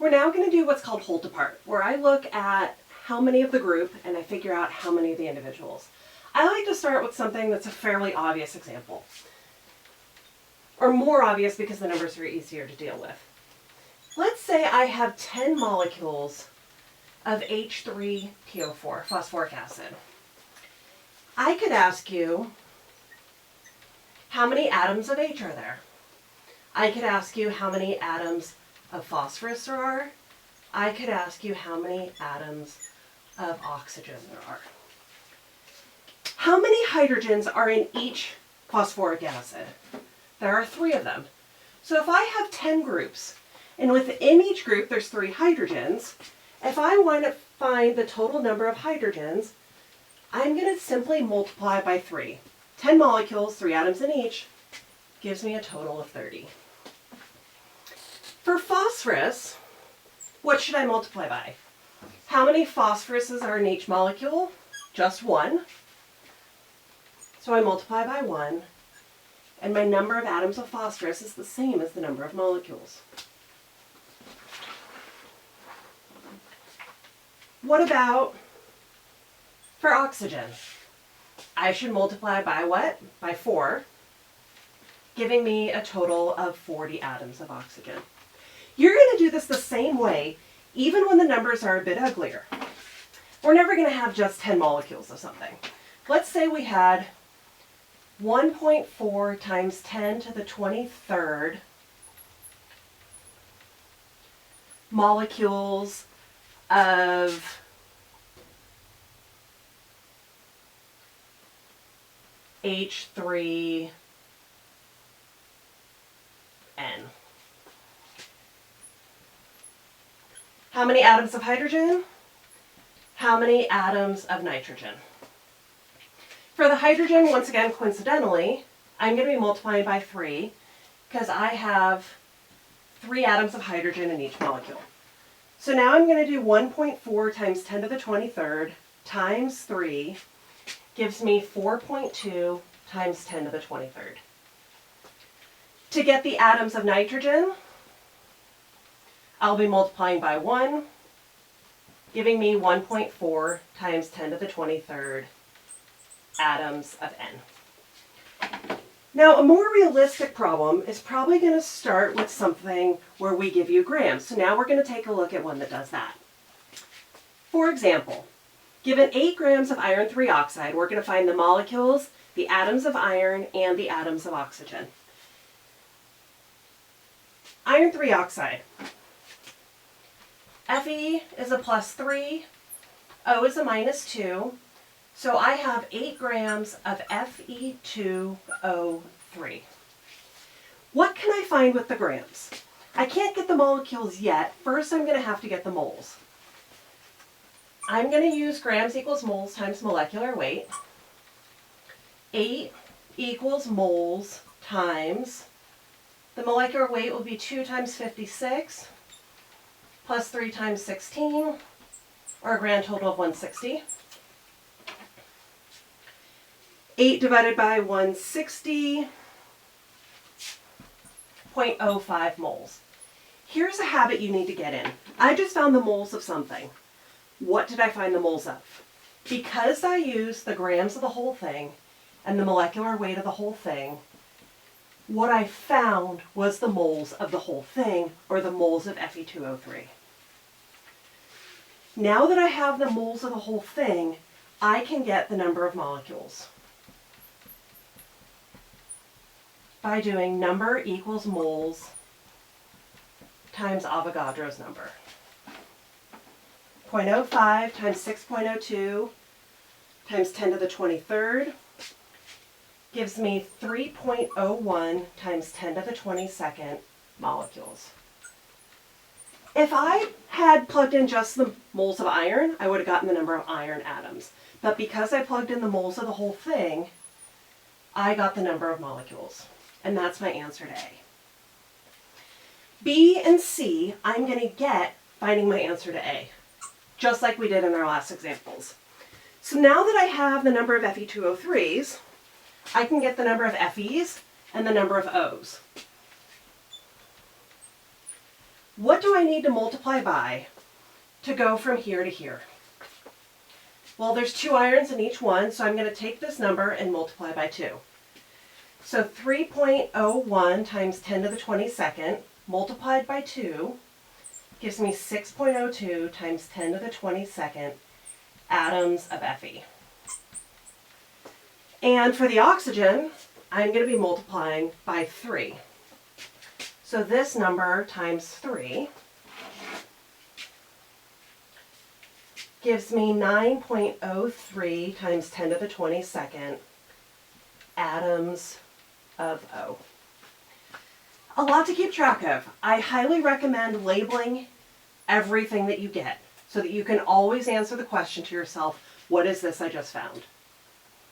We're now going to do what's called whole to part, where I look at how many of the group and I figure out how many of the individuals. I like to start with something that's a fairly obvious example, or more obvious because the numbers are easier to deal with. Let's say I have 10 molecules of H3PO4, phosphoric acid. I could ask you, how many atoms of H are there? I could ask you how many atoms of phosphorus there are. I could ask you how many atoms of oxygen there are. How many hydrogens are in each phosphoric acid? There are 3 of them. So if I have 10 groups, and within each group there's 3 hydrogens, if I want to find the total number of hydrogens, I'm going to simply multiply by 3. 10 molecules, 3 atoms in each, gives me a total of 30. For phosphorus, what should I multiply by? How many phosphoruses are in each molecule? Just 1. So I multiply by 1, and my number of atoms of phosphorus is the same as the number of molecules. What about for oxygen? I should multiply by what? By 4, giving me a total of 40 atoms of oxygen. You're going to do this the same way, even when the numbers are a bit uglier. We're never going to have just 10 molecules of something. Let's say we had 1.4 times 10 to the 23rd molecules of H3N. How many atoms of hydrogen? How many atoms of nitrogen? For the hydrogen, once again, coincidentally, I'm going to be multiplying by 3 because I have 3 atoms of hydrogen in each molecule. So now I'm going to do 1.4 times 10 to the 23rd times 3 gives me 4.2 times 10 to the 23rd. To get the atoms of nitrogen, I'll be multiplying by 1, giving me 1.4 times 10 to the 23rd atoms of N. Now, a more realistic problem is probably going to start with something where we give you grams. So now we're going to take a look at one that does that. For example, given 8 grams of iron 3 oxide, we're going to find the molecules, the atoms of iron, and the atoms of oxygen. Iron 3 oxide. Fe is a +3, O is a -2, so I have 8 grams of Fe2O3. What can I find with the grams? I can't get the molecules yet. First, I'm going to have to get the moles. I'm going to use grams equals moles times molecular weight. 8 equals moles times, the molecular weight will be 2 times 56 plus 3 times 16, or a grand total of 160. 8 divided by 160, 0.05 moles. Here's a habit you need to get in. I just found the moles of something. What did I find the moles of? Because I used the grams of the whole thing and the molecular weight of the whole thing, what I found was the moles of the whole thing, or the moles of Fe2O3. Now that I have the moles of the whole thing, I can get the number of molecules by doing number equals moles times Avogadro's number. 0.05 times 6.02 times 10 to the 23rd gives me 3.01 times 10 to the 22nd molecules. If I had plugged in just the moles of iron, I would have gotten the number of iron atoms. But because I plugged in the moles of the whole thing, I got the number of molecules. And that's my answer to A. B and C, I'm going to get finding my answer to A, just like we did in our last examples. So now that I have the number of Fe2O3s, I can get the number of Fe's and the number of O's. What do I need to multiply by to go from here to here? Well, there's 2 irons in each one, so I'm going to take this number and multiply by 2. So 3.01 times 10 to the 22nd multiplied by 2 gives me 6.02 times 10 to the 22nd atoms of Fe. And for the oxygen, I'm going to be multiplying by 3. So this number times 3 gives me 9.03 times 10 to the 22nd atoms of O. A lot to keep track of. I highly recommend labeling everything that you get so that you can always answer the question to yourself, what is this I just found?